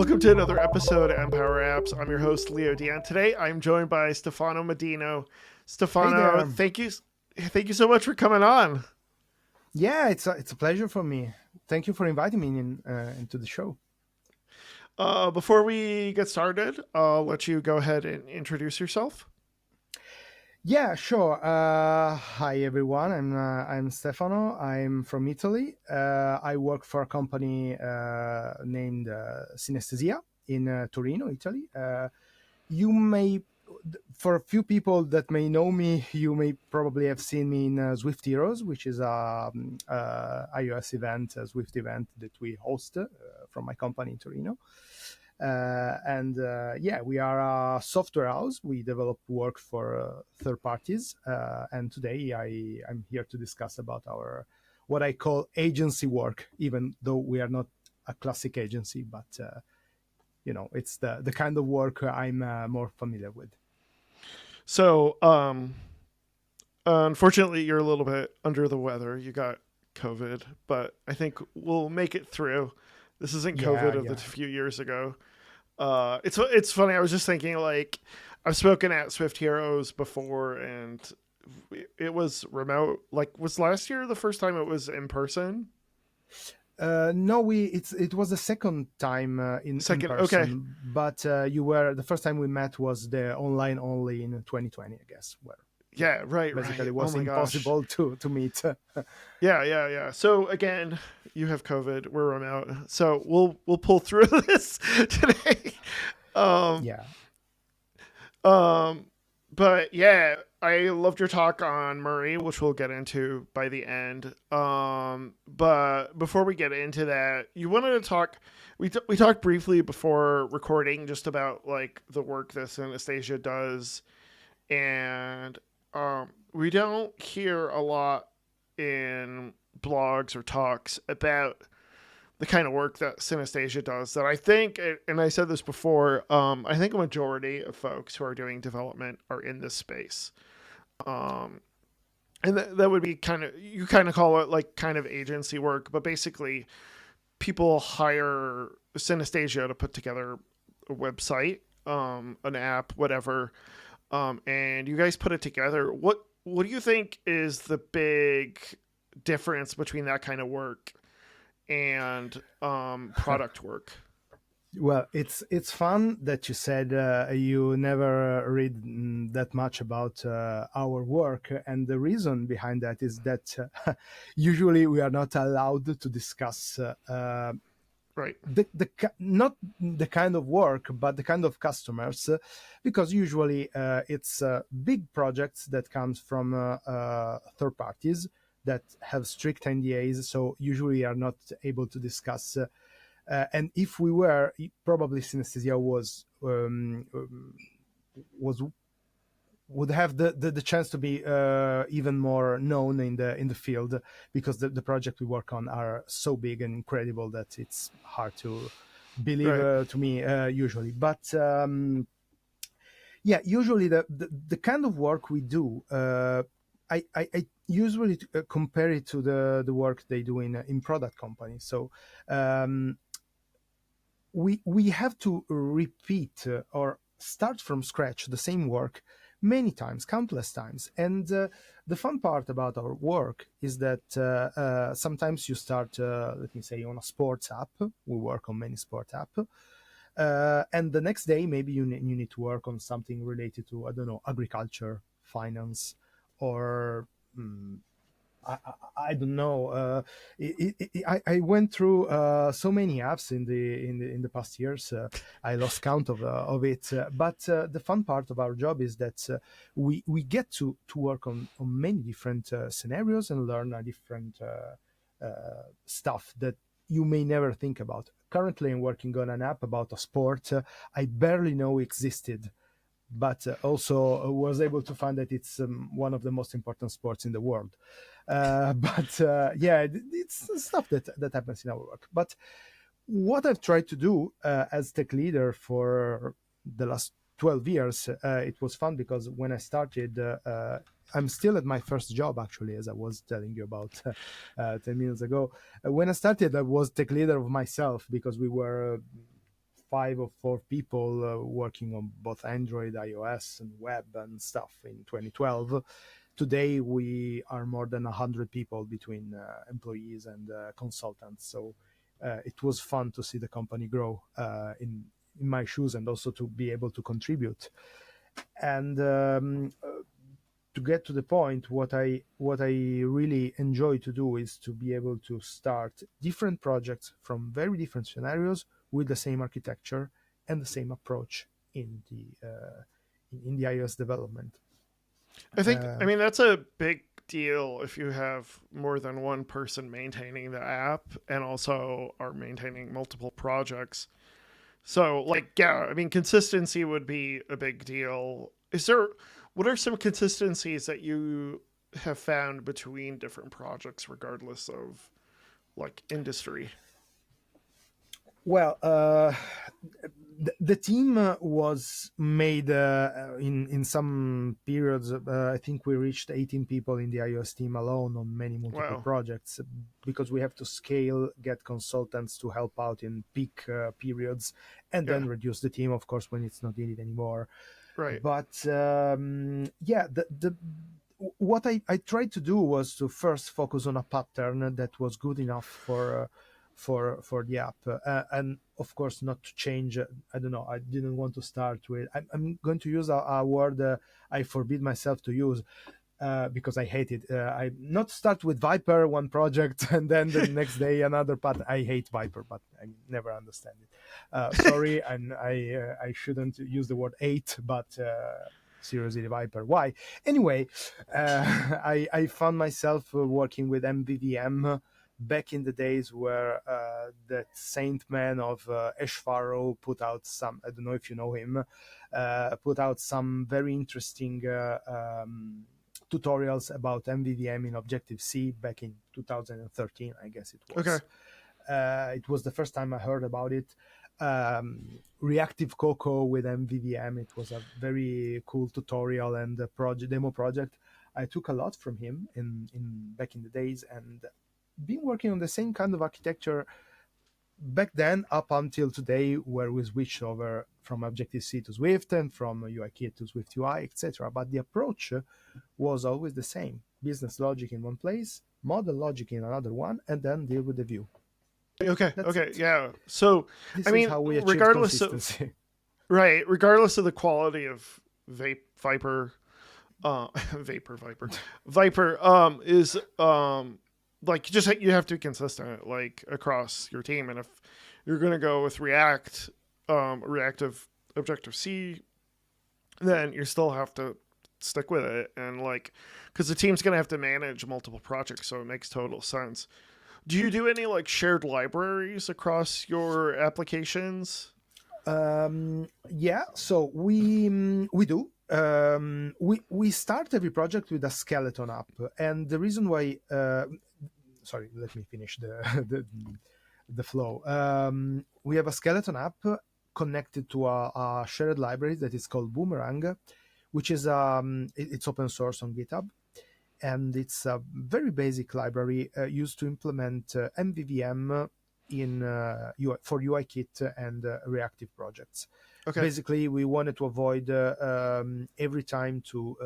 Welcome to another episode of Empower Apps. I'm your host, Leo Dion. Today, I'm joined by Stefano Mondino. Hey Stefano, there. thank you so much for coming on. Yeah, it's a pleasure for me. Thank you for inviting me into the show. Before we get started, I'll let you go ahead and introduce yourself. Yeah, sure. Hi everyone. I'm Stefano. I'm from Italy. I work for a company named Synesthesia in Torino, Italy. You may, for a few people that may know me, you may probably have seen me in Swift Heroes, which is a iOS event, a Swift event that we host from my company in Torino. And we are a software house. We develop work for third parties. And today I'm here to discuss about our what I call agency work, even though we are not a classic agency, but it's the kind of work I'm more familiar with. So, unfortunately, you're a little bit under the weather. You got COVID, but I think we'll make it through. This isn't Yeah, COVID of the yeah. few years ago. It's funny. I was just thinking, like, I've spoken at Swift Heroes before, and it was remote. Like, was last year the first time it was in person? No, it was the second time in Second, okay, person, but you were the first time we met was the online only in 2020, I guess, where yeah, right, basically right. it Oh was my gosh, impossible to meet. yeah. So again, you have COVID. We're remote, so we'll pull through this today. Um, Yeah. um, but yeah, I loved your talk on Murray, which we'll get into by the end. But before we get into that, you wanted to talk. We talked briefly before recording just about like the work that Synesthesia does, and we don't hear a lot in blogs or talks about the kind of work that Synesthesia does that I think, and I said this before, I think a majority of folks who are doing development are in this space. Um, and that would be you kind of call it like kind of agency work, but basically people hire Synesthesia to put together a website, an app, whatever. And you guys put it together. What do you think is the big difference between that kind of work and product work? Well, it's fun that you said you never read that much about our work, and the reason behind that is that usually we are not allowed to discuss Right. not the kind of work, but the kind of customers, because usually it's big projects that comes from third parties that have strict NDAs, so usually are not able to discuss. And if we were, probably Synesthesia was would have the chance to be even more known in the field, because the project we work on are so big and incredible that it's hard to believe Right. to me usually. But yeah, usually the kind of work we do, I usually compare it to the work they do in product companies. So we have to repeat or start from scratch the same work many times, countless times. And the fun part about our work is that sometimes you start, let me say, on a sports app. We work on many sport apps. And the next day, maybe you need to work on something related to, I don't know, agriculture, finance, or I don't know. I went through so many apps in the past years. I lost count of it. But the fun part of our job is that we get to work on many different scenarios and learn a different stuff that you may never think about. Currently, I'm working on an app about a sport I barely know existed, but also was able to find that it's one of the most important sports in the world. But yeah, it's stuff that happens in our work. But what I've tried to do as tech leader for the last 12 years, it was fun because when I started, I'm still at my first job, actually, as I was telling you about 10 minutes ago. When I started, I was tech leader of myself because we were 5 or 4 people working on both Android, iOS, and web and stuff in 2012. Today we are more than 100 people between employees and consultants. So it was fun to see the company grow in my shoes, and also to be able to contribute. And to get to the point, what I really enjoy to do is to be able to start different projects from very different scenarios with the same architecture and the same approach in the iOS development. I Um, mean, that's a big deal if you have more than one person maintaining the app and also are maintaining multiple projects. So, like, yeah, I mean, consistency would be a big deal. What are some consistencies that you have found between different projects, regardless of like industry? well, the team was made in some periods. I think we reached 18 people in the iOS team alone on many multiple Wow. projects, because we have to scale, get consultants to help out in peak periods, and Yeah. then reduce the team, of course, when it's not needed anymore. Right. But yeah, the what I tried to do was to first focus on a pattern that was good enough for the app, and of course not to change. I don't know. I didn't want to start with. I'm going to use a word I forbid myself to use. Because I hate it. I not start with Viper one project and then the next day another pattern. I hate Viper, but I never understand it. Sorry, and I shouldn't use the word hate, but seriously, Viper. Why? Anyway, I found myself working with MVVM back in the days where that saint man of Eshfaro put out some. I don't know if you know him. Put out some very interesting. Tutorials about MVVM in Objective C back in 2013, I guess it Okay. was. It was the first time I heard about it. Reactive Cocoa with MVVM. It was a very cool tutorial and a demo project. I took a lot from him in back in the days, and been working on the same kind of architecture back then up until today, where we switched over from Objective-C to Swift and from UIKit to Swift UI, etc. But the approach was always the same: business logic in one place, model logic in another one, and then deal with the view. Okay. That's Okay. it. Yeah. So, I This is mean, how we achieved regardless of consistency. regardless of the quality of vape Viper, Viper, is like just you have to be consistent like across your team, and if you're gonna go with reactive Objective C, then you still have to stick with it, and like because the team's gonna have to manage multiple projects, so it makes total sense. Do you do any like shared libraries across your applications? Yeah, so we do. We start every project with a skeleton app, and the reason why. Sorry, let me finish the flow. We have a skeleton app connected to a shared library that is called Boomerang, which is it's open source on GitHub, and it's a very basic library used to implement MVVM in for UIKit and reactive projects. Okay. Basically, we wanted to avoid every time to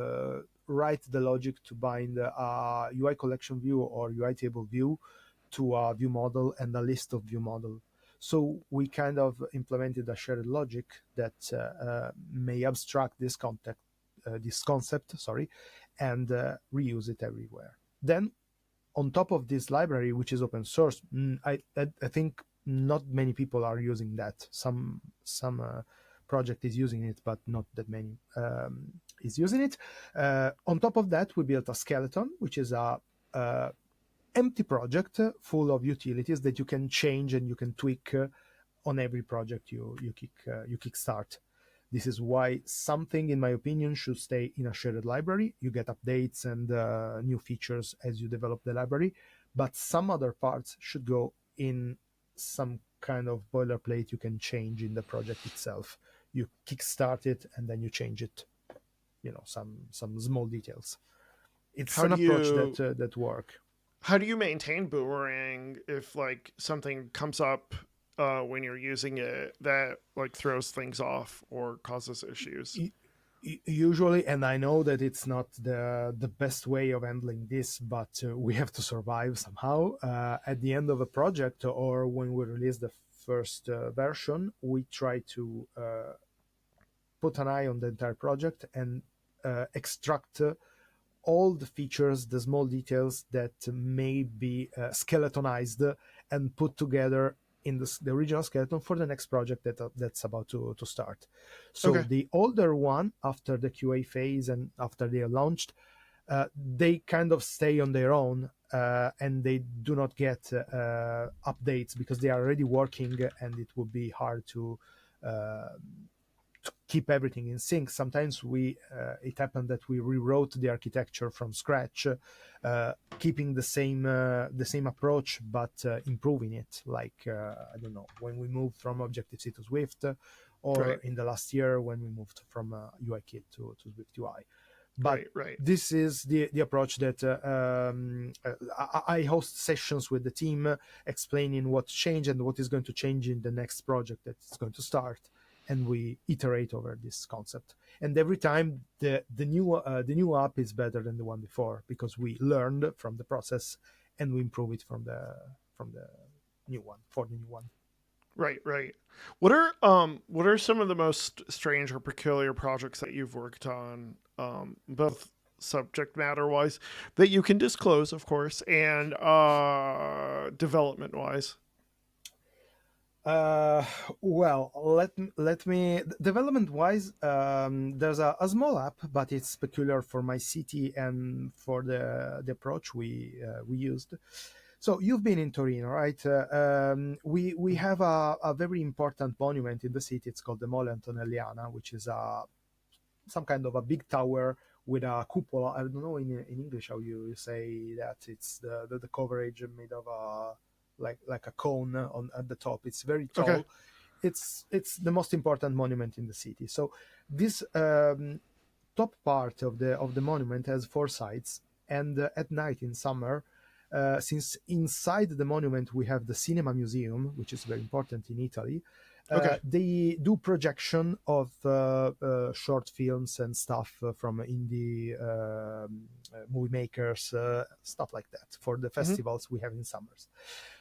write the logic to bind a UI collection view or UI table view to a view model and a list of view model. So we kind of implemented a shared logic that may abstract this concept, sorry, and reuse it everywhere. Then, on top of this library, which is open source, I think not many people are using that. Some project is using it, but not that many is using it. On top of that, we built a skeleton, which is a empty project full of utilities that you can change and you can tweak on every project you kickstart. This is why something, in my opinion, should stay in a shared library. You get updates and new features as you develop the library, but some other parts should go in some kind of boilerplate you can change in the project itself. You kickstart it and then you change it. Some small details. It's How an do approach you that work. how do you maintain Boomerang if like something comes up when you're using it that like throws things off or causes issues? Usually, and I know that it's not the best way of handling this, but we have to survive somehow. At the end of a project, or when we release the first version, we try to put an eye on the entire project and extract all the features, the small details that may be skeletonized and put together in the original skeleton for the next project that's about to start. So Okay. the older one, after the QA phase and after they are launched, they kind of stay on their own, and they do not get updates because they are already working, and it would be hard uh, to keep everything in sync. Sometimes it happened that we rewrote the architecture from scratch, keeping the same approach but improving it. Like I don't know, when we moved from Objective C to Swift, or Right. in the last year when we moved from UIKit to Swift UI. But Right. Right. this is the approach that I host sessions with the team, explaining what changed and what is going to change in the next project that's going to start, and we iterate over this concept. And every time the new app is better than the one before, because we learned from the process and we improve it from the new one for the new one. Right. Right. What are some of the most strange or peculiar projects that you've worked on, both subject matter wise, that you can disclose, of course, and development wise? Uh, well, let me development wise. There's a small app, but it's peculiar for my city and for the approach we used. So you've been in Torino, right? We have a very important monument in the city. It's called the Mole Antonelliana, which is some kind of a big tower with a cupola. I don't know in English how you say that. It's the coverage made of a like a cone on at the top. It's very Okay. tall. It's the most important monument in the city. So this top part of the monument has four sides, and at night in summer, since inside the monument we have the cinema museum, which is very important in Italy, Okay. they do projection of short films and stuff from indie movie makers, stuff like that, for the Hmm. festivals we have in summers.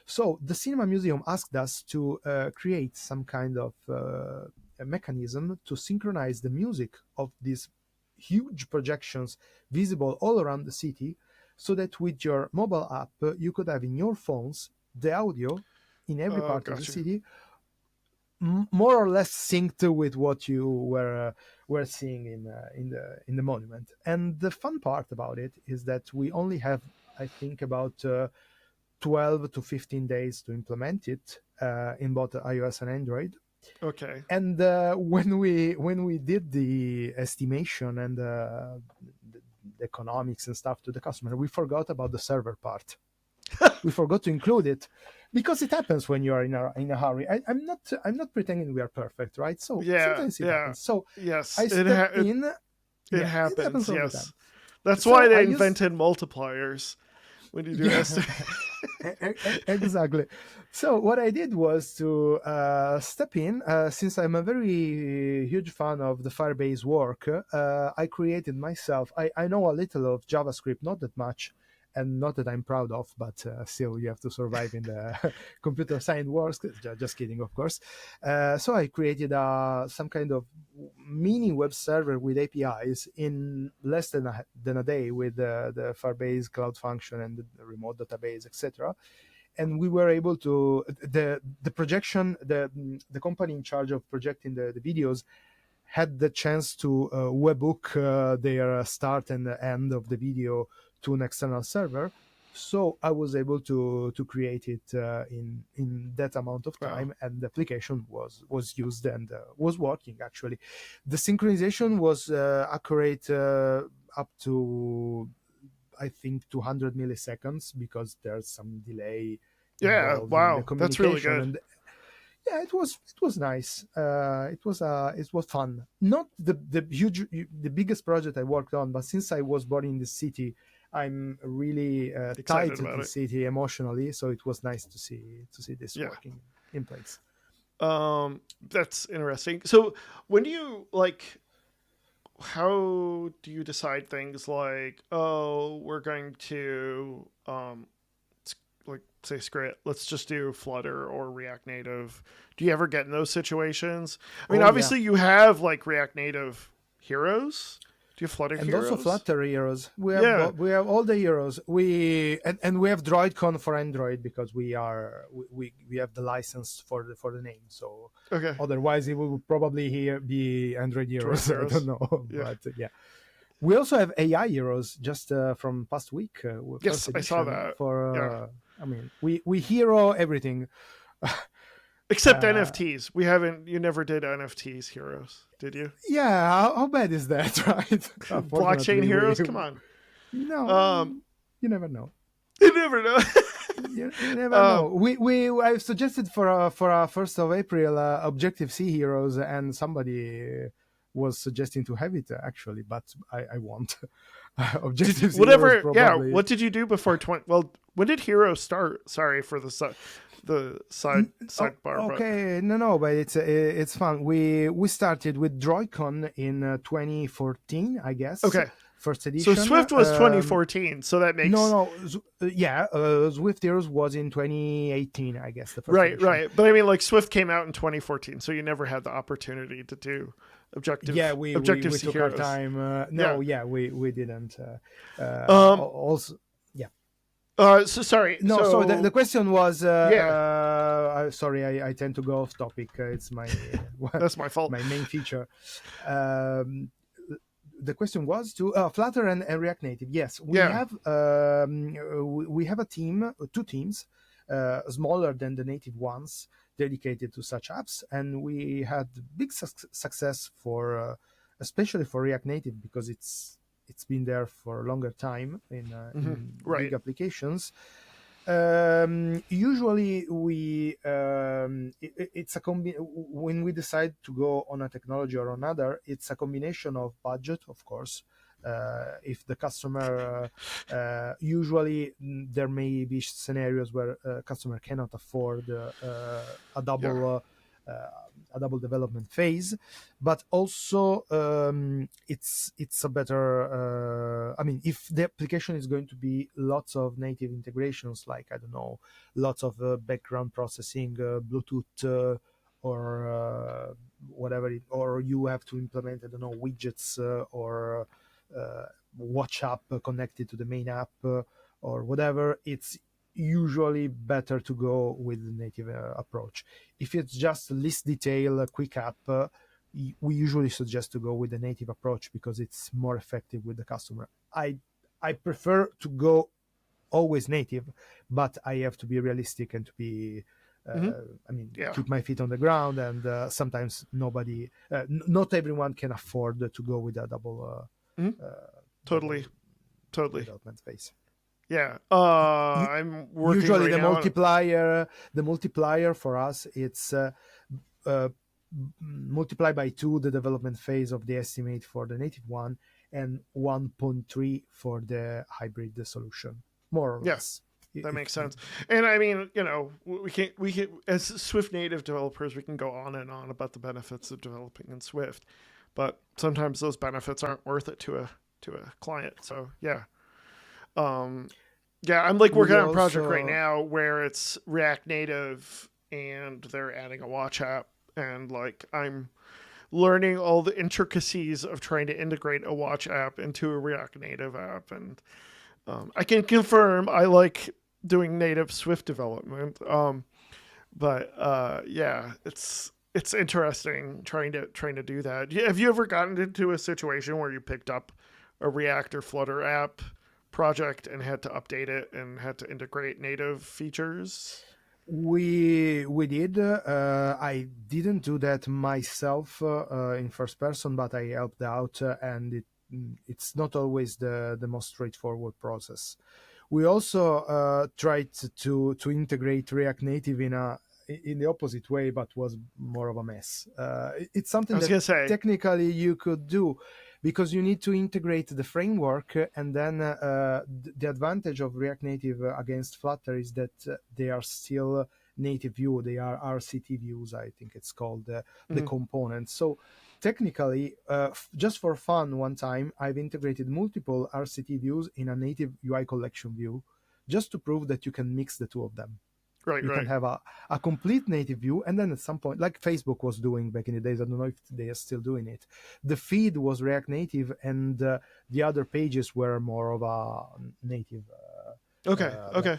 So the cinema museum asked us to create some kind of a mechanism to synchronize the music of these huge projections visible all around the city, so that with your mobile app you could have in your phones the audio in every Oh, part of the got you. city, more or less synced with what you were seeing in the monument. And the fun part about it is that we only have, I think, about 12 to 15 days to implement it in both iOS and Android. Okay. And when we did the estimation and the economics and stuff to the customer, we forgot about the server part. We forgot to include it, because it happens when you are in a hurry. I'm not pretending we are perfect, right? So Yeah. sometimes it Yeah. happens. So Yes. I stepped in. It Yeah, it happens. happens all the time. Yes. That's why So I they use invented multipliers when you do yeah. estimate. Exactly. So what I did was to step in. Since I'm a very huge fan of the Firebase work, I created myself. I know a little of JavaScript, not that much, and not that I'm proud of, but still you have to survive in the computer science world. Just kidding, of course. So I created some kind of mini web server with APIs in less than a day, with the Firebase Cloud Function and the remote database, etc. And we were able to the projection, the company in charge of projecting the videos had the chance to webhook their start and the end of the video to an external server. So I was able to create it in that amount of Wow. time, and the application was used and was working. Actually, the synchronization was accurate up to, I think, 200 milliseconds, because there's some delay Yeah. involved in the Wow. That's really communication. good. And yeah, it was nice. It was fun. Not the biggest project I worked on, but since I was born in the city, I'm really tied Excited to about the it. city emotionally, so it was nice to see this Yeah. working in place. That's interesting. So when do you like? How do you decide things like, oh, we're going to like say screw it, let's just do Flutter or React Native? Do you ever get in those situations? I mean, Oh yeah, obviously you have like React Native heroes. Do you have Flutter and also heroes? Flutter heroes. Yeah. We have all the heroes. And we have DroidCon for Android because we have the license for the name. So Okay. otherwise it would probably here be Android Droid heroes. I don't heroes. know, Yeah. but yeah. We also have AI heroes just from past week, first Yes, I saw edition that. Yeah. for. I mean, we hero everything. Except Uh, NFTs. We haven't. You never did NFTs heroes, did you? yeah, how bad is that, right? Blockchain Unfortunately, heroes. Come on. no, Um, you never know. you never know. You never know. um, I've suggested for 1st of April Objective C heroes, and somebody was suggesting to have it actually, but I won't. did you, Objective C heroes whatever? Yeah. probably. What did you do before 20? Well, when did heroes start? Sorry for the Oh, sidebar, but okay, no, but it's fun. We started with DroidCon in 2014, I guess, okay. first So edition. Swift was 2014. So that No, makes no, yeah, Swift Heroes was in 2018, I guess, the first right, edition. right. But I mean, like Swift came out in 2014, so you never had the opportunity to do Yeah, Objective we C took our heroes. time. Yeah. No, yeah, we didn't. Um. Also, yeah. So sorry. No, so the So question was, yeah, sorry, I tend to go off topic. It's my that's my fault. my main feature. Um, the question was to Flutter and React Native. Yes, Yeah. we have a team, two teams, smaller than the native ones, dedicated to such apps, and we had big success for, especially for React Native because it's been there for a longer time in big Right. applications. Usually it's a when we decide to go on a technology or another, it's a combination of budget, of course. If the customer usually there may be scenarios where customer cannot afford a Yeah. double a double development phase, but also it's a better. I mean, if the application is going to be lots of native integrations, like I don't know, lots of background processing, Bluetooth, or whatever, or you have to implement, I don't know, widgets or watch app connected to the main app or whatever. It's usually better to go with the native approach. If it's just list detail, a quick app, we usually suggest to go with the native approach because it's more effective with the customer. I prefer to go always native, but I have to be realistic and to be Hmm. I mean, Yeah. keep my feet on the ground. And sometimes not everyone can afford to go with a Hmm. double Totally. Totally. development phase. Yeah. I'm working Usually right now. the multiplier for us, it's uh, multiply by 2 the development phase of the estimate for the native one, and 1.3 for the hybrid solution, more or Yeah. less. That If makes sense. And I mean, we can as Swift native developers, we can go on and on about the benefits of developing in Swift, but sometimes those benefits aren't worth it to a client. So yeah. Um, yeah, I'm like working we on a project right also now where it's React Native and they're adding a watch app, and like I'm learning all the intricacies of trying to integrate a watch app into a React Native app. And I can confirm I like doing native Swift development. But yeah, it's interesting trying to do that. Have you ever gotten into a situation where you picked up a React or Flutter app project and had to update it and had to integrate native features? we did. I didn't do that myself in first person, but I helped out, and it's not always the most straightforward process. We also tried to integrate React Native in the opposite way, but was more of a mess. It's I something was that gonna say, technically you could do, because you need to integrate the framework, and then the advantage of React Native against Flutter is that they are still native view. They are RCT views, I think it's called, the Hmm. components. So technically, just for fun, one time I've integrated multiple RCT views in a native UI collection view, just to prove that you can mix the two of them. Right, You can right. have a complete native view, and then at some point, like Facebook was doing back in the days, I don't know if they are still doing it, the feed was React Native, and the other pages were more of a native, Okay, like okay.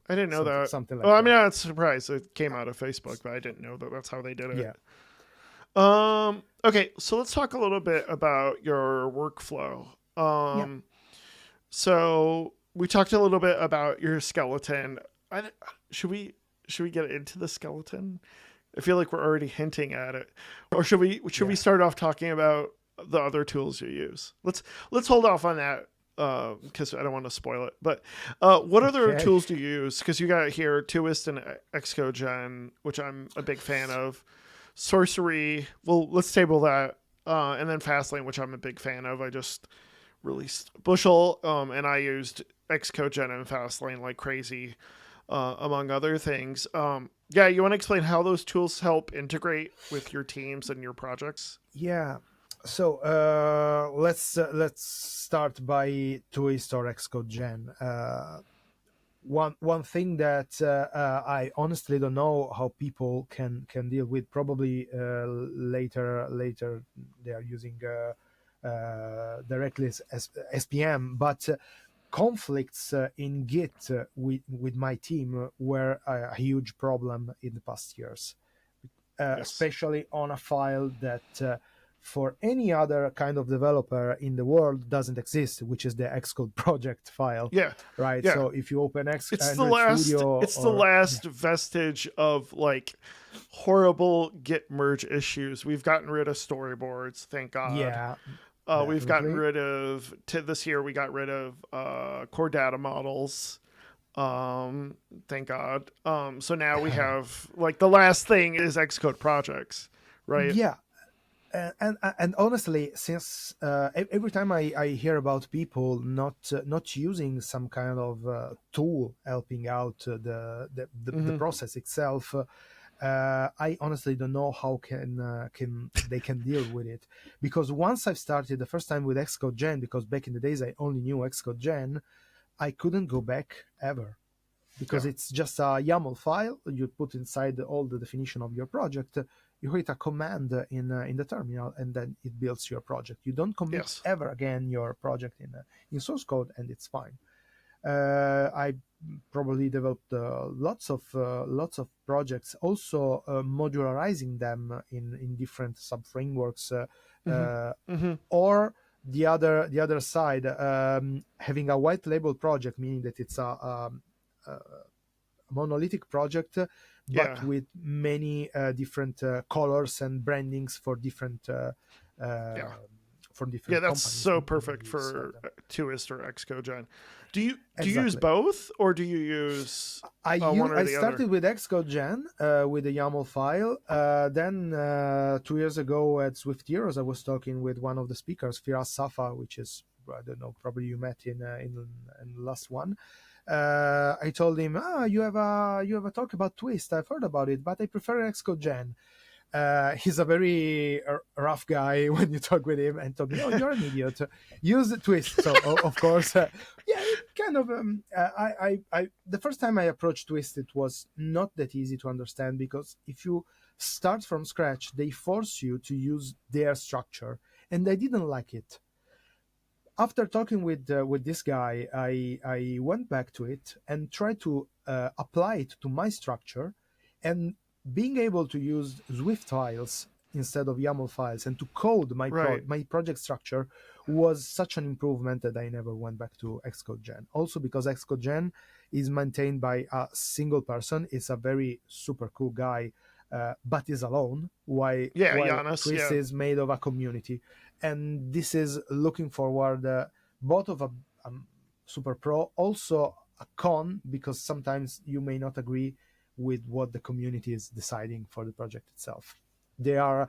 I didn't know that. something Well, like I mean, that. I'm not surprised it came out of Facebook, but I didn't know that that's how they did it. Yeah, Okay, so let's talk a little bit about your workflow. yeah, So we talked a little bit about your skeleton. I, should we should we get into the skeleton? I feel like we're already hinting at it, or should we yeah. start off talking about the other tools you use? Let's hold off on that because I don't want to spoil it. But what other Okay. tools do you use? Because you got here Toist and Xcode Gen, which I'm a big fan of. Sorcery. Well, let's table that. And then Fastlane, which I'm a big fan of. I just released Bushel, and I used Xcode Gen and Fastlane like crazy, among other things. Yeah, you want to explain how those tools help integrate with your teams and your projects? Yeah. So let's start by Twist or Xcode Gen. One thing that I honestly don't know how people can deal with. Probably later they are using directly SPM, but conflicts in Git with my team were a huge problem in the past years, Yes. especially on a file that for any other kind of developer in the world doesn't exist, which is the Xcode project file, Yeah. right? Yeah. So if you open It's the Android last. Studio, It's the or last vestige of like horrible Git merge issues. We've gotten rid of storyboards, thank God. yeah, We've gotten definitely. rid of this year. We got rid of core data models. Um, thank God. So now we have like the last thing is Xcode projects, right? Yeah, and honestly, since every time I hear about people not using some kind of tool helping out the Hmm. process itself, I honestly don't know how can they can deal with it, because once I've started the first time with Xcode Gen, because back in the days I only knew Xcode Gen, I couldn't go back ever, because Yeah. it's just a YAML file you put inside all the definition of your project. You hit a command in the terminal, and then it builds your project. You don't commit Yes. ever again your project in source code, and it's fine. I probably developed lots of projects, also modularizing them in different sub frameworks, Hmm. Hmm. or the other side, having a white label project, meaning that it's a monolithic project, but Yeah. with many different colors and brandings Yeah. uh, for Yeah. different That's companies so perfect inside for them. Toist or Xcode Gen. Do you use Exactly. both or do you use one or I the other? started with Xcode Gen with the YAML file. Then 2 years ago at Swift Heroes, I was talking with one of the speakers, Firas Safa, which is, I don't know, probably you met in the last one. I told him, you have a talk about Twist. I've heard about it, but I prefer Xcode Gen. He's a very rough guy when you talk with him, and told me, "Oh, you're an idiot. Use the Twist." So of course, yeah, it kind of. The first time I approached Twist, it was not that easy to understand, because if you start from scratch, they force you to use their structure, and I didn't like it. After talking with this guy, I went back to it and tried to apply it to my structure, and being able to use Swift files instead of YAML files, and to code Right. my project structure, was such an improvement that I never went back to Xcode Gen. Also because Xcode Gen is maintained by a single person. It's a very super cool guy, but is alone. Yeah, While Giannis. Twist Yeah. is made of a community, and this is looking forward, both of a super pro, also a con, because sometimes you may not agree with what the community is deciding for the project itself. they are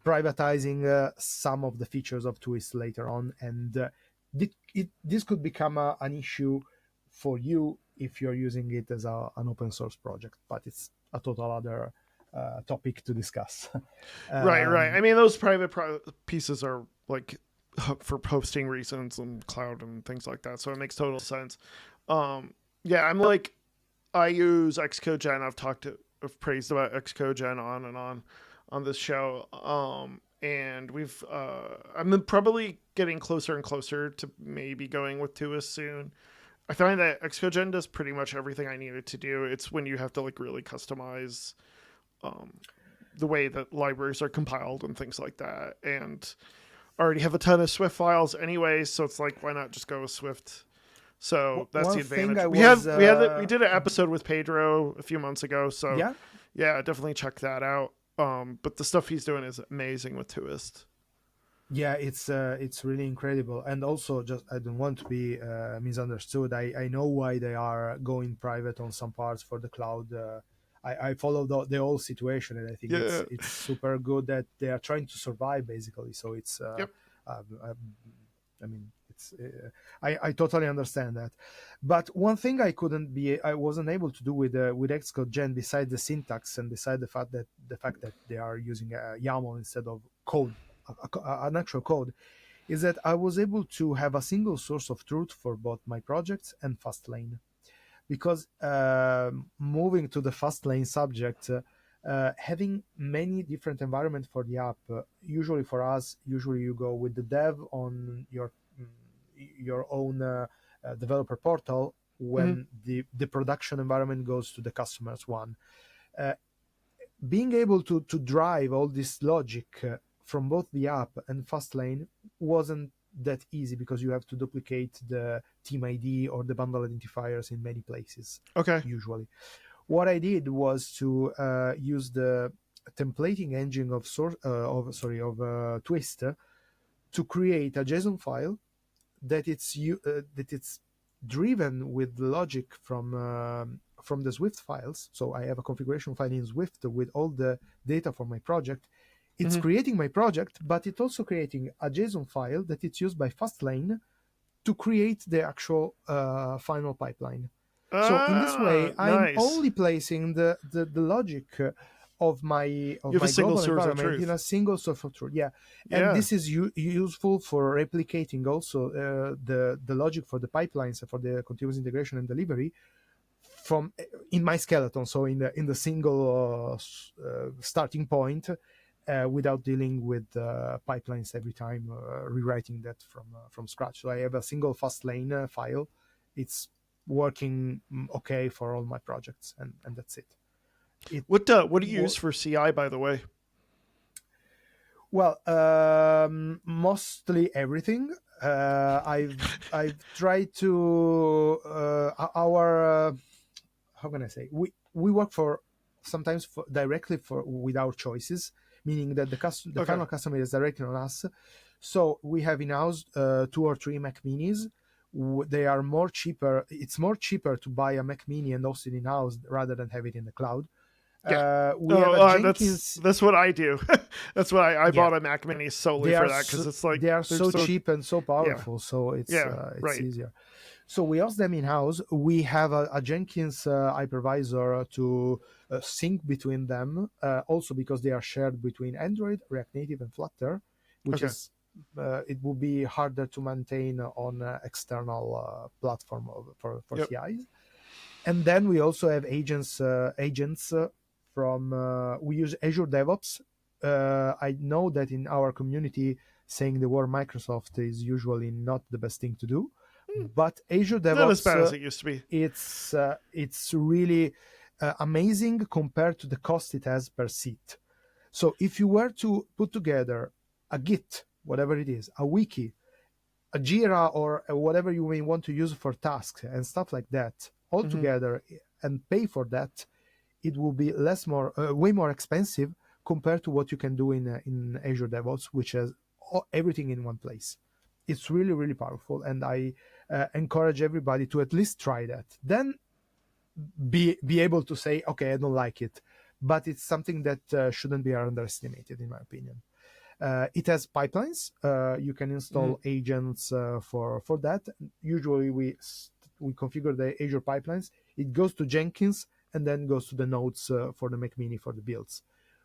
privatizing some of the features of Twist later on, and this could become an issue for you if you're using it as an open source project, but it's a total other topic to discuss. Right, right. um, I mean, those private pieces are like for posting reasons and cloud and things like that, so it makes total sense. Um, yeah, I'm like, I use Xcode Gen. I've praised about Xcode Gen on and on this show. And I'm probably getting closer and closer to maybe going with Tuas soon. I find that Xcode Gen does pretty much everything I need it to do. It's when you have to like really customize um, the way that libraries are compiled and things like that. And I already have a ton of Swift files anyway, so it's like, why not just go with Swift? So that's One the thing advantage. I was We did an episode with Pedro a few months ago, so yeah, yeah, definitely check that out. But the stuff he's doing is amazing with Tourist. yeah, it's really incredible. And also, just I don't want to be misunderstood. I know why they are going private on some parts for the cloud. I follow the whole situation, and I think Yeah. it's super good that they are trying to survive basically. So it's Yep. um, um, I mean, it's I totally understand that. But one thing I wasn't able to do with Xcode Gen, besides the syntax and beside the fact that they are using a YAML instead of code, an actual code, is that I was able to have a single source of truth for both my projects and Fastlane. Because moving to the Fastlane subject, having many different environments for the app, usually for us, usually you go with the dev on mm, your own developer portal, Mm-hmm. when the production environment goes to the customer's one. Uh, Being able to drive all this logic from both the app and Fastlane wasn't that easy, because you have to duplicate the team ID or the bundle identifiers in many places Okay. usually. What I did was to use the templating engine of Twist to create a JSON file that it's driven with logic from the Swift files. So I have a configuration file in Swift with all the data for my project. It's Mm-hmm. creating my project, but it's also creating a JSON file that it's used by Fastlane to create the actual final pipeline. So in this way, I'm Nice. only placing the logic You of have a my single global source of environment in truth. a single source of truth. Yeah, and Yeah. this is useful for replicating also the logic for the pipelines for the continuous integration and delivery from in my skeleton. So in the single starting point. Without dealing with pipelines every time, rewriting that from scratch. So I have a single Fastlane file. It's working okay for all my projects, and that's it. It What do you use wa- for CI, by the way? well, mostly everything. I've tried to our how can I say, we work for sometimes directly for with our choices, meaning that the Okay. final customer is directly on us. So we have in house 2 or 3 Mac Minis. They are more cheaper. It's more cheaper to buy a Mac Mini and host it in house rather than have it in the cloud. Yeah. We have Oh, a that's Jenkins. that's what I do. That's what I Yeah, bought a Mac Mini solely they for are that because it's like they are they're so so cheap and so yeah, powerful. So yeah, it's right. easier. So we host them in house. We have a Jenkins hypervisor to sync between them, also because they are shared between Android, React Native, and Flutter, which Okay. is it would be harder to maintain on external platform for Yep. CIs. And then we also have agents from we use Azure DevOps. I know that in our community, saying the word Microsoft is usually not the best thing to do, but Azure Not as DevOps, bad as it used to be. it's really amazing compared to the cost it has per seat. So if you were to put together a Git, whatever it is, a wiki, a Jira, or whatever you may want to use for tasks and stuff like that, all Mm-hmm. together, and pay for that, it will be way more expensive compared to what you can do in Azure DevOps, which has everything in one place. It's really really powerful, and I encourage everybody to at least try that. Then be able to say, okay, I don't like it, but it's something that shouldn't be underestimated, in my opinion. It has pipelines. You can Mhm. install agents for that. Usually, we configure the Azure pipelines. It goes to Jenkins and then goes to the nodes for the Mac Mini for the builds.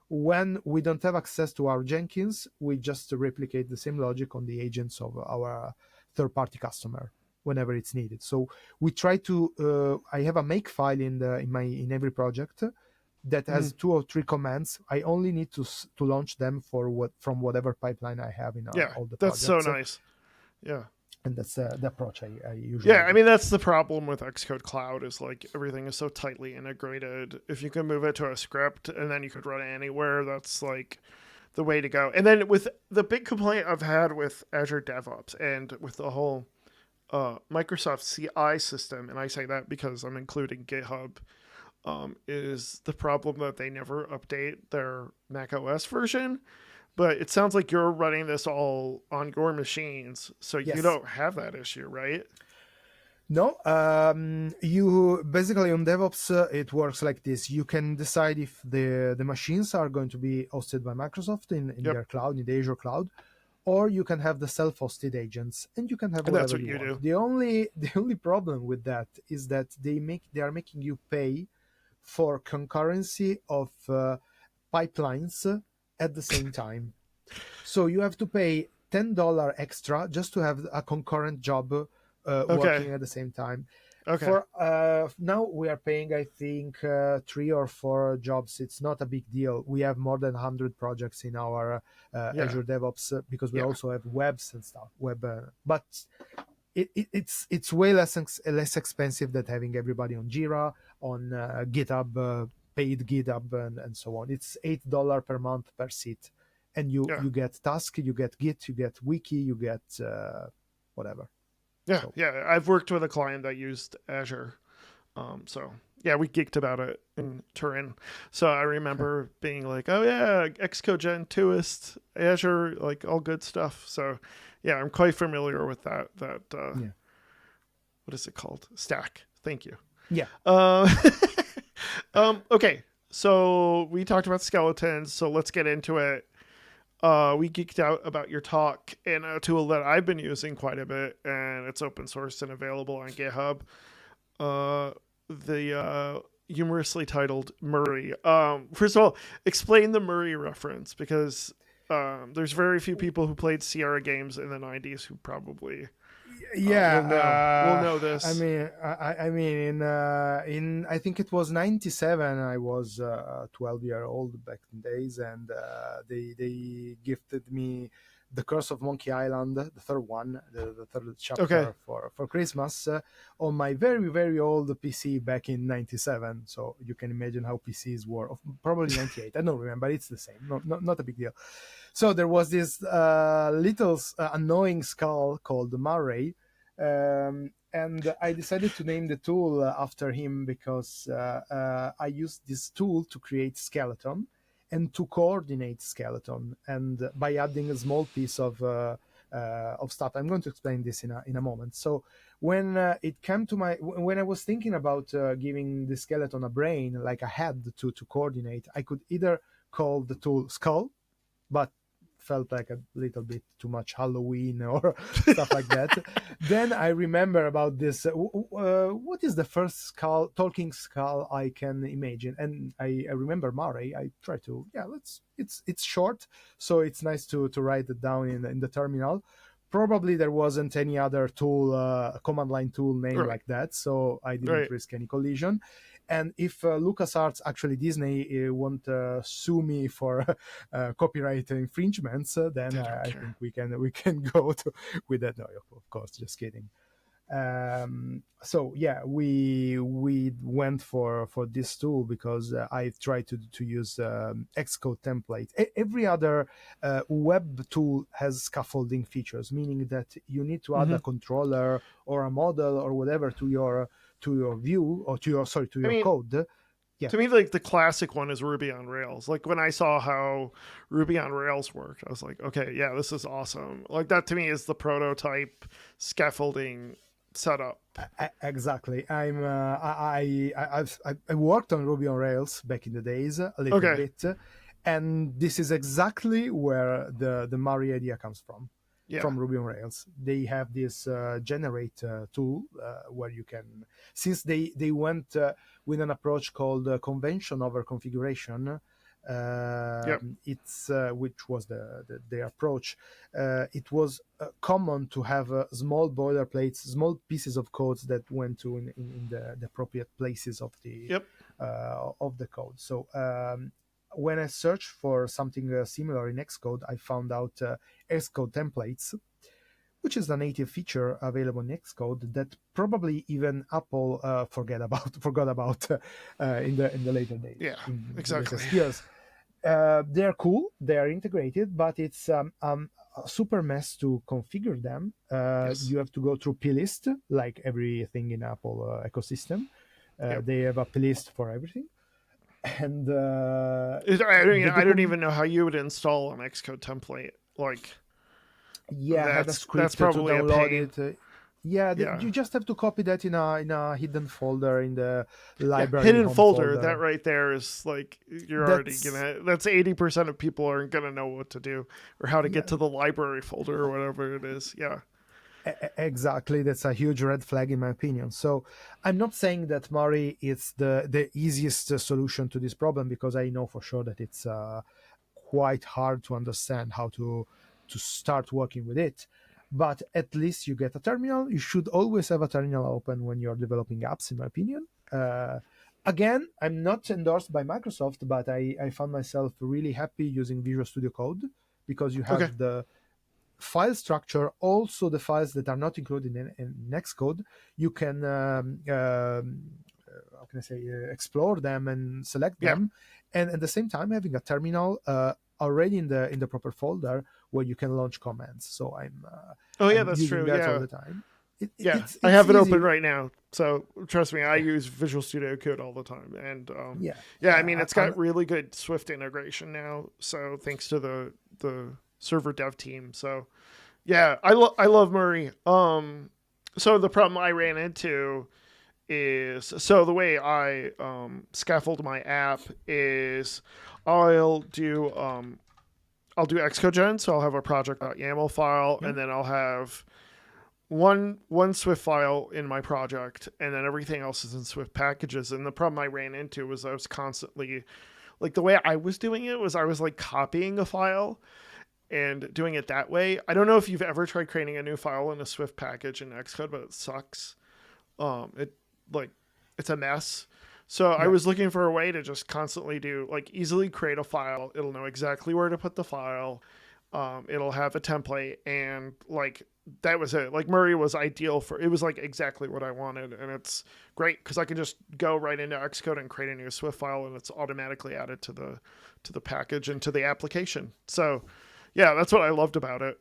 When we don't have access to our Jenkins, we just replicate the same logic on the agents of our third-party customer whenever it's needed. So we try to. I have a make file in every project that Mhm. has 2 or 3 commands. I only need to launch them from whatever pipeline I have in Yeah, all the that's so projects, nice. Yeah. and that's the approach I Yeah, usually I do. mean that's the problem with Xcode Cloud is like everything is so tightly integrated. If you can move it to a script and then you could run it anywhere, that's like the way to go. And then with the big complaint I've had with Azure DevOps and with the whole Microsoft CI system, and I say that because I'm including GitHub, is the problem that they never update their Mac OS version. But it sounds like you're running this all on your machines, so you Yes. don't have that issue, right? No, you basically on DevOps it works like this. You can decide if the machines are going to be hosted by Microsoft in Yep. their cloud, in the Azure cloud, or you can have the self-hosted agents, and you can have And that's whatever what you you want. do. The only problem with that is that they are making you pay for concurrency of pipelines at the same time. So you have to pay $10 extra just to have a concurrent job Okay. working at the same time. Okay. For now, we are paying, I think, 3 or 4 jobs. It's not a big deal. We have more than 100 projects in our Yeah. Azure DevOps because we Yeah. also have webs and stuff. But it's way less expensive than having everybody on Jira, on GitHub, paid GitHub, and so on. It's $8 per month per seat, and you Yeah. you get task, you get Git, you get wiki, you get whatever. Yeah. So Yeah. I've worked with a client that used Azure. So yeah, we geeked about it in Turin. So I remember being like, oh yeah, Xcode Gen 2ist, Azure, like all good stuff. So yeah, I'm quite familiar with that yeah, what is it called? Stack. Thank you. yeah, Uh, okay. So we talked about skeletons, so let's get into it. We geeked out about your talk and a tool that I've been using quite a bit, and it's open source and available on GitHub. Uh, the humorously titled Murray. First of all, explain the Murray reference because there's very few people who played Sierra games in the '90s who probably yeah. will know I this. mean, I mean, in I think it was '97. I was 12-year old back in days, and they gifted me the Curse of Monkey Island, the third one, the third Okay. chapter for Christmas on my very very old PC back in '97. So you can imagine how PCs were. Probably '98. I don't remember. It's the same. Not a big deal. So there was this little annoying skull called Murray, and I decided to name the tool after him because I used this tool to create skeleton and to coordinate skeleton, and by adding a small piece of stuff. I'm going to explain this in a moment. So when it came to when I was thinking about giving the skeleton a brain, like a head to coordinate, I could either call the tool skull, but felt like a little bit too much Halloween or stuff like that. Then I remember about this. What is the first skull, talking skull I can imagine? And I remember Murray. I try to it's short, so it's nice to write it down in the terminal. Probably there wasn't any other tool, command line tool name Right. like that, so I didn't Right. risk any collision. And if LucasArts, actually Disney, won't sue me for copyright infringements, then They don't I care. think we can go with that. No, of course, just kidding. So yeah, we went for this tool because I tried to use Xcode template. Every other web tool has scaffolding features, meaning that you need to add Mm-hmm. a controller or a model or whatever to your view, or to I your mean, code. Yeah. to me, like the classic one is Ruby on Rails. Like when I saw how Ruby on Rails worked, I was like, okay, yeah, this is awesome. Like that to me is the prototype scaffolding setup. Exactly. I worked on Ruby on Rails back in the days a little Okay. bit, and this is exactly where the Mari idea comes Yeah. from Ruby on Rails. They have this generate tool where you can, since they went with an approach called convention over configuration. Yep. It's which was their approach. It was common to have small boilerplates, small pieces of codes that went to in the appropriate places Yep. of the code. So when I searched for something similar in Xcode, I found out Xcode templates, which is a native feature available in Xcode that probably even Apple forgot about in the later days, Yeah. in the Exactly. latest years. They're cool, they are integrated, but it's a super mess to configure them. Yes. You have to go through plist, like everything in Apple ecosystem. Yep. They have a plist for everything, and I don't even know how you would install an Xcode template. Like yeah, I had a that's script to probably a download pain. it. Yeah, Yeah. you just have to copy that in a hidden folder in the Yeah. library Hidden home folder. That folder. right there is like you're already That's gonna. That's 80% of people aren't gonna know what to do or how to yeah, get to the library folder or whatever it is. Yeah. exactly. That's a huge red flag in my opinion. So I'm not saying that Mari is the easiest solution to this problem, because I know for sure that it's quite hard to understand how to start working with it. But at least you get a terminal. You should always have a terminal open when you're developing apps, in my opinion. Again, I'm not endorsed by Microsoft, but I found myself really happy using Visual Studio Code, because you Okay. have the file structure, also the files that are not included in Xcode. You can how can I say, explore them and select Yeah. them, and at the same time having a terminal already in the proper folder where you can launch commands. So Oh yeah, I'm that's using true. that all Yeah. the time. Yeah. I It's have it open easy. right now. So trust me, I use Visual Studio Code all the time, and Yeah, yeah, I mean I, it's I'm got really good Swift integration now. So thanks to the server dev team. So yeah, I love Murray. So the problem I ran into is so the way I scaffold my app is I'll do I'll do Xcode gen. So I'll have a project.yaml file, yeah. and then I'll have one Swift file in my project, and then everything else is in Swift packages. And the problem I ran into was I was constantly like the way I was doing it was I was like copying a file and doing it that way. I don't know if you've ever tried creating a new file in a Swift package in Xcode, but it sucks. It like it's a mess. So I Yeah. was looking for a way to just constantly do like easily create a file. It'll know exactly where to put the file. It'll have a template, and like that was it. Like Murray was ideal for it was like exactly what I wanted, and it's great because I can just go right into Xcode and create a new Swift file, and it's automatically added to the package and to the application. So yeah, that's what I loved about it.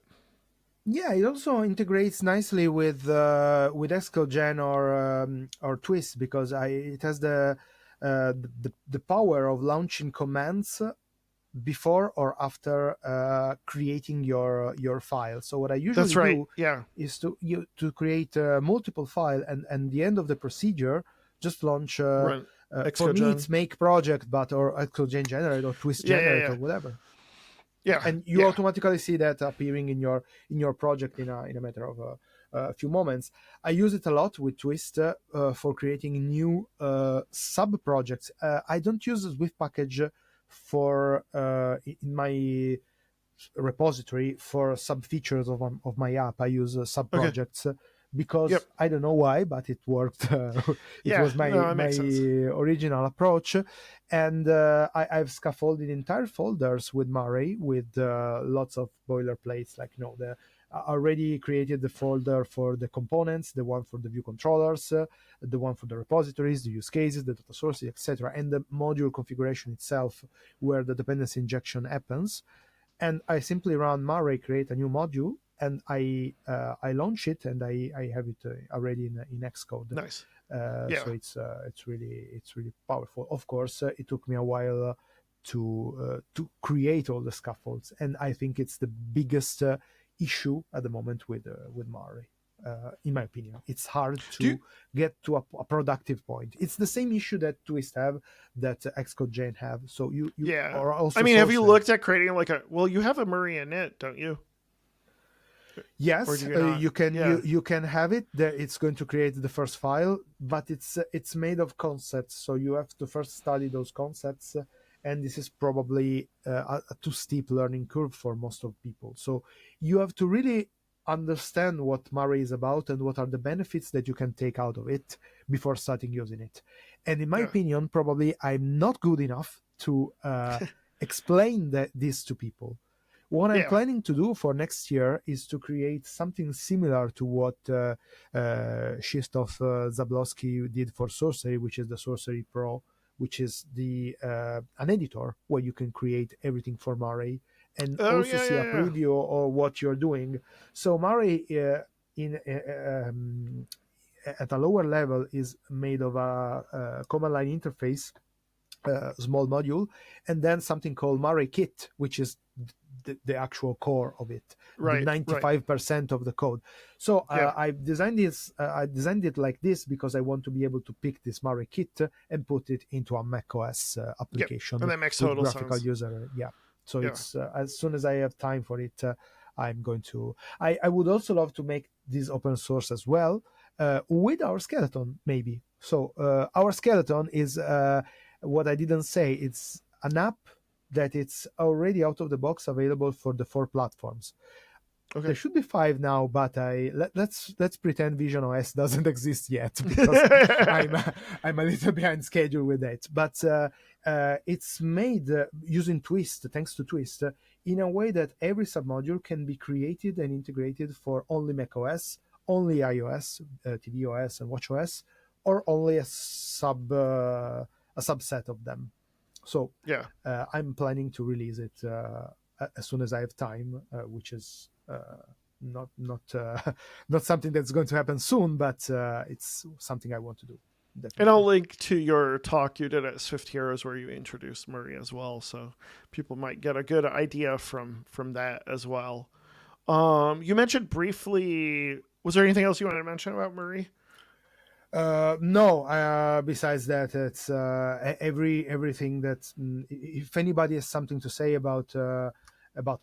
Yeah, it also integrates nicely with Xcode Gen or Twist, because it has the power of launching commands before or after creating your file. So what I That's usually right. do Yeah. is to create multiple file, and the end of the procedure just launch. Run For Xcode me, gen. it's make project, but or Xcode Gen generate or Twist Yeah, yeah, generate or yeah, whatever, yeah, and you yeah. automatically see that appearing in your project in a matter of a few moments. I use it a lot with Twist for creating new sub projects. I don't use the Swift package for in my repository for sub features of my app. I use sub Okay. projects Yep. because I don't know why, but it worked. It Yeah. was No, that my makes sense. original approach, and I've scaffolded entire folders with Murray with lots of boilerplates, like the I already created the folder for the components, the one for the view controllers, the one for the repositories, the use cases, the data sources, etc., and the module configuration itself, where the dependency injection happens. And I simply run Murray, create a new module, and I launch it, and I have it already in Xcode. Nice. Yeah. So it's really powerful. Of course, it took me a while to create all the scaffolds, and I think it's the biggest issue at the moment with Murray. in my opinion. It's hard Do you, to get to a productive point. It's the same issue that Twist have, that Xcode Jane have. So you yeah. are I also mean, have you sorcery. looked at creating like a? Well, you have a Murray init, don't you? Or do Yes, you not? Yeah. you can have it. There, it's going to create the first file, but it's made of concepts, so you have to first study those concepts, and this is probably a too steep learning curve for most of people. So you have to really understand what Murray is about and what are the benefits that you can take out of it before starting using it. And in my Yeah. opinion, probably I'm not good enough to explain this to people. What I'm Yeah. planning to do for next year is to create something similar to what Krzysztof Zablowski did for Sorcery, which is the Sorcery Pro, which is the an editor where you can create everything for Murray and Oh also yeah, see yeah, a yeah. preview of what you're doing. So Murray in at a lower level is made of a command line interface, small module, and then something called Murray Kit, which is the actual core of it, the Right. Right. 95% of the code. So Yeah. I designed it like this because I want to be able to pick this Murray Kit and put it into a macOS Yep. And application that makes with total graphical sense. user. Yeah. So Yeah. it's as soon as I have time for it, I'm going to. I would also love to make this open source as well, with our skeleton maybe. So our skeleton is what I didn't say. It's an app that it's already out of the box available for the 4 platforms. Okay. There should be 5 now, but let's pretend Vision OS doesn't exist yet because I'm I'm a little behind schedule with it. But it's made using Twist, thanks to Twist, in a way that every submodule can be created and integrated for only macOS, only iOS, tvOS, and watchOS, or only a subset of them. So Yeah. I'm planning to release it as soon as I have time, which is not not something that's going to happen soon, but it's something I want to do And I'll definitely. link to your talk you did at Swift Heroes where you introduced Murray as well, so people might get a good idea from that as well. You mentioned briefly. Was there anything else you wanted to mention about Murray? No, besides that, it's everything that if anybody has something to say about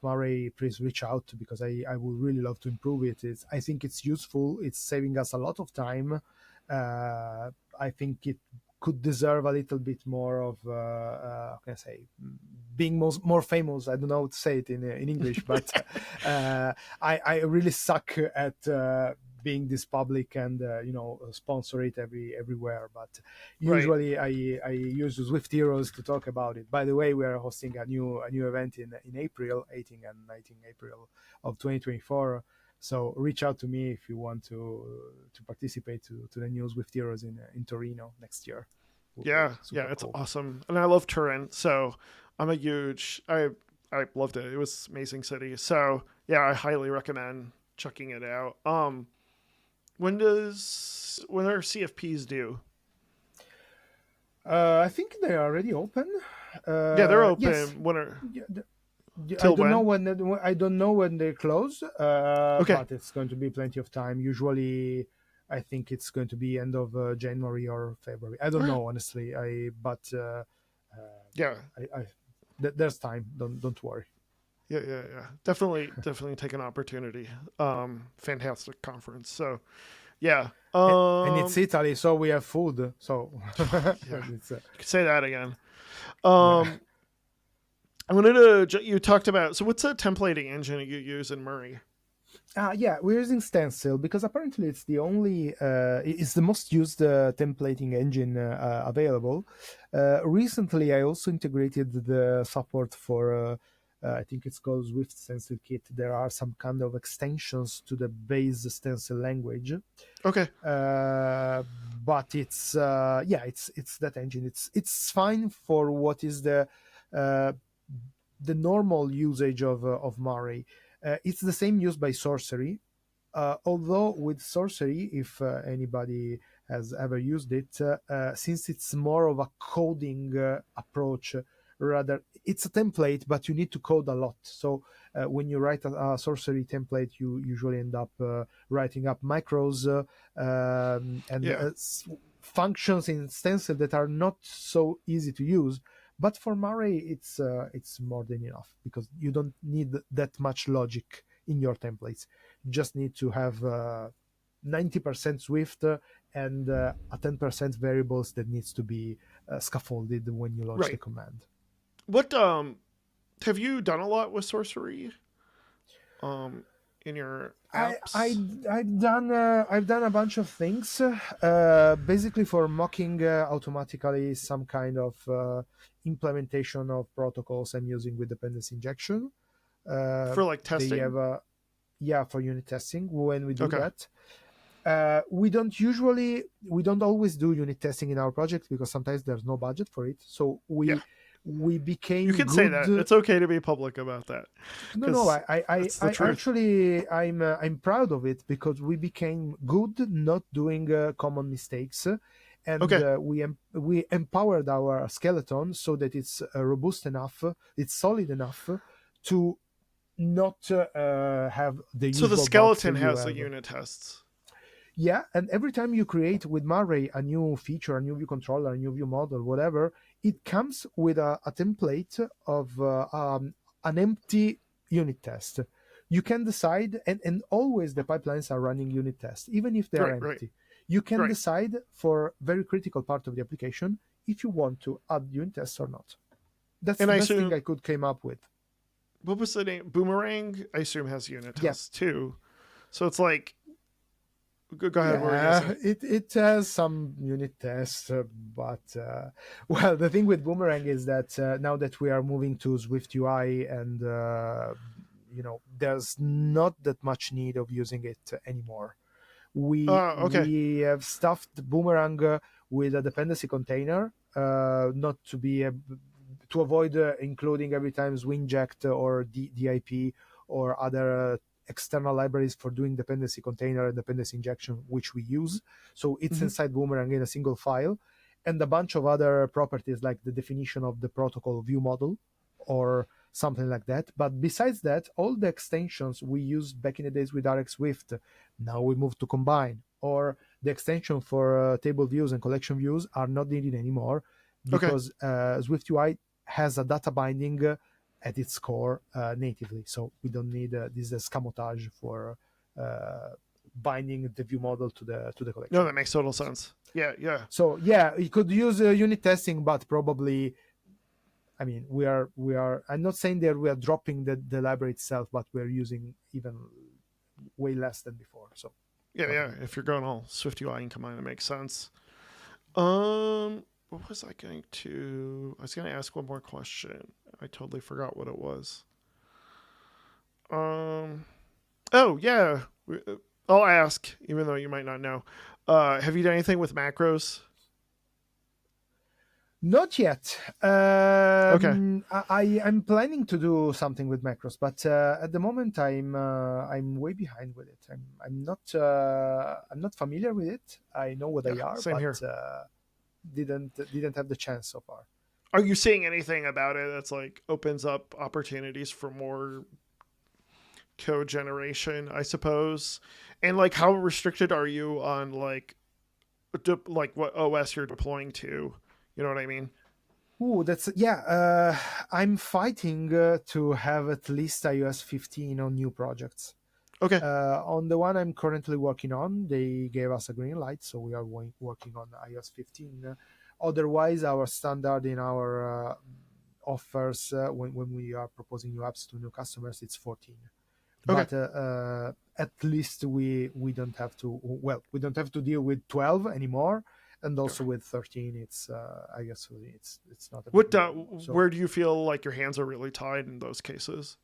Murray, please reach out because I would really love to improve it. I think it's useful. It's saving us a lot of time. I think it could deserve a little bit more of how can I say, being more famous. I don't know how to say it in English, but I really suck at being this public and sponsor it everywhere. But Right. usually I use Swift Heroes to talk about it. By the way, we are hosting a new event in April, 18 and 19 April of 2024. So reach out to me if you want to participate to the new Swift Heroes in Torino next year. Will be Yeah, yeah, super it's cool. awesome, and I love Turin. So I'm a huge. I loved it. It was amazing city. So yeah, I highly recommend checking it out. When are CFPs due? I think they are already open. Yeah, they're Yes. open. When are Yeah, till when? I don't know when they close, Okay. but it's going to be plenty of time. Usually, I think it's going to be end of January or February. I don't Okay. know honestly. Yeah, There's time. Don't worry. yeah, yeah, yeah. Definitely take an opportunity. Fantastic conference. So yeah. And it's Italy, so we have food. So Yeah. it's You could say that again. yeah. Um, I wanted to. You talked about. So what's the templating engine you use in Murray? Yeah, we're using Stencil because apparently it's the only, it's the most used templating engine available. Recently, I also integrated the support for, I think it's called Swift Stencil Kit. There are some kind of extensions to the base stencil language, Okay. uh, but it's that engine. It's fine for what is uh, the normal usage of Murray. It's the same used by Sorcery, although with Sorcery, if anybody has ever used it, since it's more of a coding approach rather it's a template, but you need to code a lot. So when you write a sorcery template, you usually end up writing up macros and Yeah. functions in stencil that are not so easy to use. But for Murray, it's more than enough, because you don't need that much logic in your templates. You just need to have 90% Swift and a 10% variables that needs to be scaffolded when you launch the Right. command. What have you done a lot with sorcery um in your I, I apps? I've done a bunch of things, basically for mocking automatically some kind of implementation of protocols I'm using with dependency injection. For like They testing? have a Yeah, for unit testing. When we do Okay. that, we don't always do unit testing in our project, because sometimes there's no budget for it. So Yeah. we You became can say that. good. It's okay to be public about that No, cuz it's the I truth. actually I'm proud of it, because we became good not doing common mistakes, and Okay. we empowered our skeleton so that it's robust enough, it's solid enough to not have the So the usual bugs skeleton that you has the have. unit tests. Yeah, and every time you create with Murray a new feature, a new view controller, a new view model, whatever, it comes with a template of an empty unit test. You can decide, and always the pipelines are running unit tests, even if they are Right, right, empty. You can right. decide for very critical part of the application if you want to add unit tests or not. That's And the I best thing assume I could came up with. what was the name? Boomerang, I assume has unit Yeah, tests too. So it's like go ahead, what were you going to yeah, say? it has some unit tests, but well, the thing with Boomerang is that now that we are moving to Swift UI, and there's not that much need of using it anymore. Okay. We have stuffed Boomerang with a dependency container, not to be to avoid including every time Swinject or DIP or other external libraries for doing dependency container and dependency injection, which we use. So it's Hmm. inside Boomerang in a single file, and a bunch of other properties like the definition of the protocol view model or something like that. But besides that, all the extensions we used back in the days with RX Swift, now we move to combine, or the extension for table views and collection views are not needed anymore, Okay. because Swift UI has a data binding at its core natively. So we don't need this escamotage for binding the view model to the No, collection that views. makes total sense. Yeah, yeah. So yeah, you could use unit testing, but probably, I mean, we are. I'm not saying that we are dropping the library itself, but we're using even way less than before. So Yeah, yeah. whatever. If you're going all Swift UI and combine, it makes sense. What was I going to? I was going to ask one more question. I totally forgot what it was. Um. Oh yeah. I'll ask, even though you might not know. Have you done anything with macros? Not yet. Okay. I'm planning to do something with macros, but at the moment I'm way behind with it. I'm not familiar with it. I know what Yeah. they are, Same but here. didn't have the chance so far. Are you seeing anything about it that's like opens up opportunities for more code generation? I suppose. And like, how restricted are you on like what OS you're deploying to? You know what I mean? Ooh, that's yeah. I'm fighting to have at least iOS 15 on new projects. Okay. On the one I'm currently working on, they gave us a green light, so we are working on iOS 15. Otherwise, our standard in our offers when we are proposing new apps to new customers, it's 14. Okay. But at least we don't have to. Well, we don't have to deal with 12 anymore, and Yeah. also with 13. It's I guess it's not a big What? deal anymore. So Where do you feel like your hands are really tied in those cases?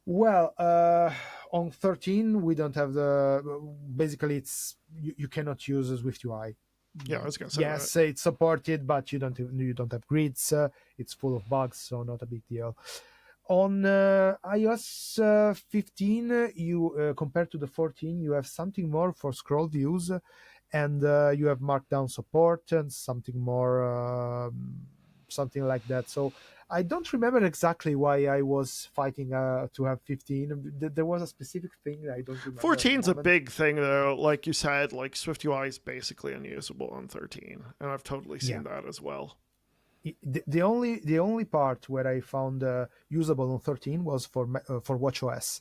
well, on 13 we don't have the. Basically, you cannot use a Swift UI. Yeah, I was gonna say that. Yes, it's supported, but you don't have grids. It's full of bugs, so not a big deal. On iOS 15, you compared to the 14, you have something more for scroll views, and you have Markdown support and something more. something like that. So I don't remember exactly why I was fighting to have 15. There was a specific thing I don't remember at the 14's a moment. big thing though. Like you said, like SwiftUI is basically unusable on 13, and I've totally Yeah. seen that as well. The only part where I found usable on 13 was for WatchOS,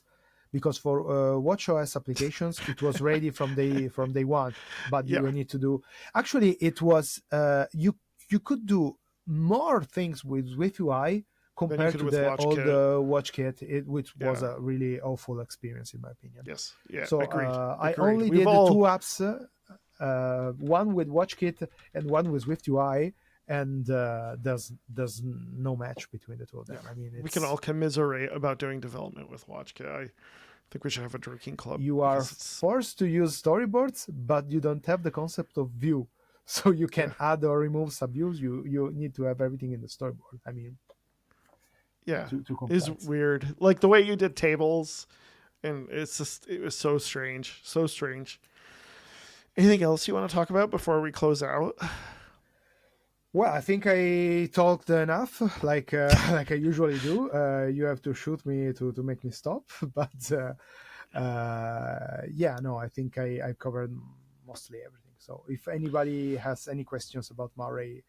because for WatchOS applications it was ready from day one, but Yeah, you need to do. Actually, it was you could do more things with UI then you compared could to with the old WatchKit. WatchKit, which was Yeah. a really awful experience in my opinion. Yes. Yeah. So Agreed. I Agreed. only We've did the all. two apps, one with WatchKit and one with SwiftUI, and there's no match between the two of Yeah. them. I mean, We can all it's commiserate about doing development with WatchKit. I think we should have a drinking club you are because it's. forced to use storyboards, but you don't have the concept of view, so you Yeah. can add or remove subviews. You need to have everything in the storyboard. I mean, Yeah. too It's complex. weird. Like the way you did tables, and it's just, it was so strange. So strange. Anything else you want to talk about before we close out? Well, I think I talked enough, like like I usually do. You have to shoot me to make me stop, but yeah, no, I think I covered mostly everything. So if anybody has any questions about Murray,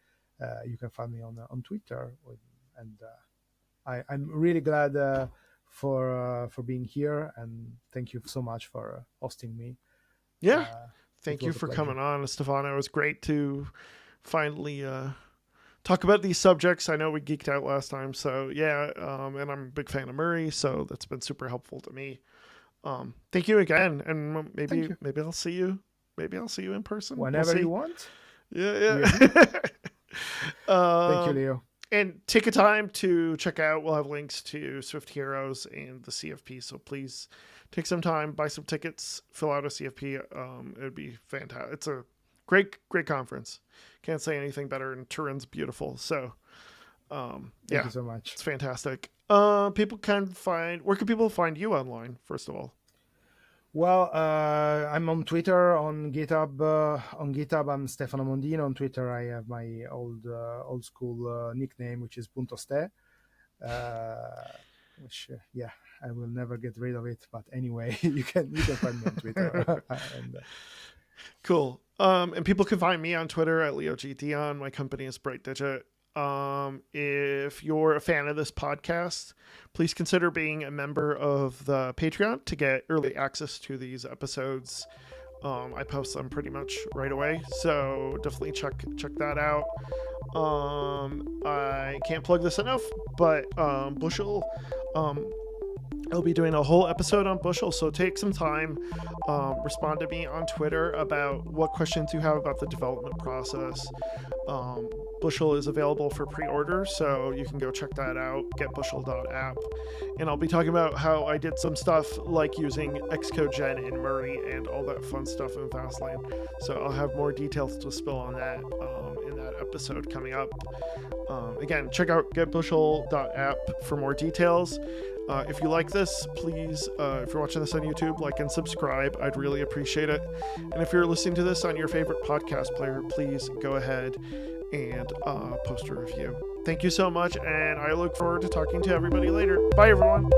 you can find me on Twitter, and I'm really glad for being here, and thank you so much for hosting me. Yeah. Uh, it Thank you was a for pleasure. coming on, Stefano. It was great to finally talk about these subjects. I know we geeked out last time, so yeah. And I'm a big fan of Murray, so that's been super helpful to me. Thank you again, and Thank maybe you. maybe I'll see you. Maybe I'll see you in person. We'll Whenever you see. want. Yeah, We agree. yeah. Thank you, Leo. And take a time to check out. We'll have links to Swift Heroes and the CFP. So please take some time, buy some tickets, fill out a CFP. It would be fantastic. It's a great conference. Can't say anything better. And Turin's beautiful. So Thank yeah, you so much. it's fantastic. People can find. Where can people find you online? First of all. Well, I'm on Twitter, on GitHub. On GitHub, I'm Stefano Mondino. On Twitter, I have my old school nickname, which is Puntoste. Which yeah, I will never get rid of it. But anyway, you can find me on Twitter. and Cool. And people can find me on Twitter at LeoGDion. My company is Bright Digit. If you're a fan of this podcast, please consider being a member of the Patreon to get early access to these episodes. I post them pretty much right away, so definitely check that out. I can't plug this enough, but Bushel, I'll be doing a whole episode on Bushel, so take some time, respond to me on Twitter about what questions you have about the development process. Bushel is available for pre-order, so you can go check that out, getbushel.app. And I'll be talking about how I did some stuff like using Xcode Gen in Murray and all that fun stuff in Fastlane. So I'll have more details to spill on that in that episode coming up. Again, check out getbushel.app for more details. If you like this, please, if you're watching this on YouTube, like and subscribe. I'd really appreciate it. And if you're listening to this on your favorite podcast player, please go ahead and post a review. Thank you so much, and I look forward to talking to everybody later. Bye, everyone.